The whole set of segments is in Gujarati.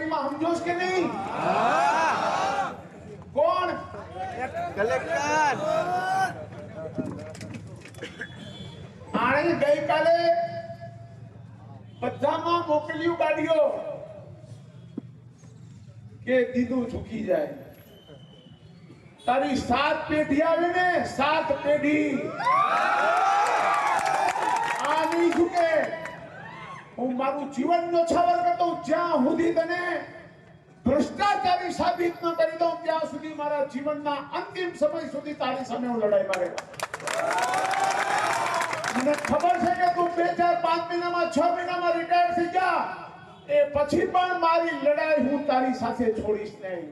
સોસાયટીમાં સમજોશ કે નહીં? કોણ? કલેક્ટર. આણે ગઈકાલે બધામાં મોકલ્યું ગાડીઓ કે દીધું ઝૂકી જાય. તારી 7 પેઢી આવે ને, 7 પેઢી આ નહીં ઝૂકે. હું મારું જીવન ન્યોછાવર કરતો જ્યાં સુધી તને ભ્રષ્ટાચારી સાબિત ન કરી દઉં ત્યાં સુધી મારા જીવનના અંતિમ સમય સુધી તારી સામે હું લડાઈ મારે. મને ખબર છે કે તું 2, 4, 5 મહિનામાં 6 મહિનામાં રિટાયર થઈ જા, એ પછી પણ મારી લડાઈ હું તારી સાથે છોડીશ નહીં.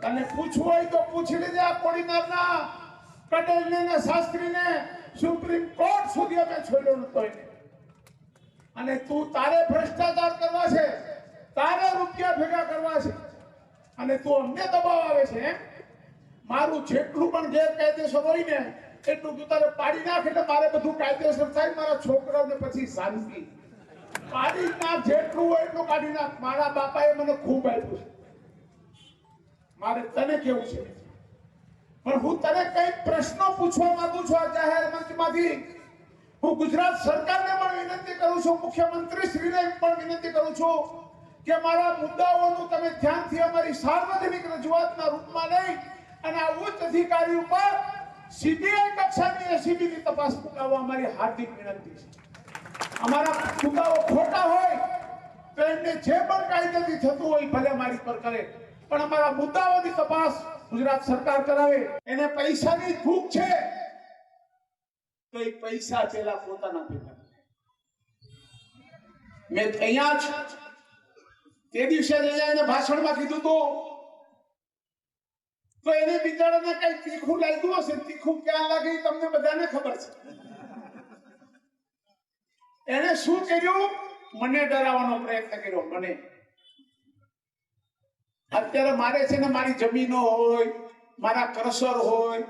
તને પૂછવું હોય તો પૂછી લેજે. આ કોડીનારના પટેલને ને શાસ્ત્રીને સુપ્રીમ કોર્ટ સુધી અમે છોડ્યો નતો એને. અને તું તારે ભ્રષ્ટાચાર કરવા છે, તારે રૂપિયા ભેગા કરવા છે અને તું અમને દબાવ આવે છે એમ? મારું જેટલું પણ ગેરકાયદેસર હોય ને એટલું તું તારે પાડી નાખ એટલે મારે બધું કાયદેસર થાય. મારા છોકરાઓને પછી શાંતિ. પાડી નાખ, જેટલું હોય એટલું કાઢી નાખ. મારા બાપાએ મને ખૂબ આપ્યું છે. મારે તને કેવું છે? પણ હું તને કઈ પ્રશ્નો પૂછવા માંગુ છું આ જાહેર મંચમાંથી. હું ગુજરાત સરકારને પણ વિનંતી કરું છું, મુખ્યમંત્રી શ્રીને પણ વિનંતી કરું છું કે મારા મુદ્દાઓનું તમે ધ્યાનથી અમારી સાર્વજનિક રજૂઆતના રૂપમાં લઈ અને આ ઉચ્ચ અધિકારી ઉપર સીબીઆઈ કક્ષાની એસીબીની તપાસ મુકાવવા અમારી હાર્દિક વિનંતી છે. અમારા મુદ્દાઓ ખોટા હોય તો એમને જે પણ કાયદેથી થતું હોય ભલે મારી પર કરે, પણ અમારા મુદ્દાઓની તપાસ ગુજરાત સરકાર કરાવે. એને પૈસાની ભૂખ છે તો એ પૈસા પેલા પોતાના ભેગા. મેં અહીંયા જ તે દિવસે એને ભાષણમાં કીધું તો એને બિચારાને કઈ તીખું લાગ્યું હશે. તીખું ક્યાં લાગે તમને બધાને ખબર છે. એને શું કર્યું? મને ડરાવવાનો પ્રયત્ન કર્યો. મને અત્યારે મારે છે ને મારી જમીનો હોય, મારા ક્રશર હોય,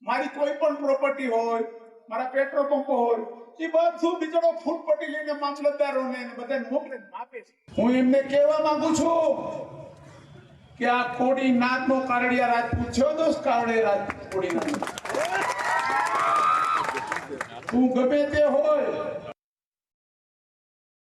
મારી કોઈ પણ પ્રોપર્ટી હોય, મારા પેટ્રોલ પંપો હોય, એ બધું બિચારો ફૂટપટ્ટી લઈને મામલતદારોને બધાને મોકલે આપે છે. હું એમને કહેવા માંગુ છું કે આ કોડી નાથનો કારડિયા રાજપૂત છે. દોસ્ત કારડે રાજપૂત કોડી નાથ. તું ગમે તે હોય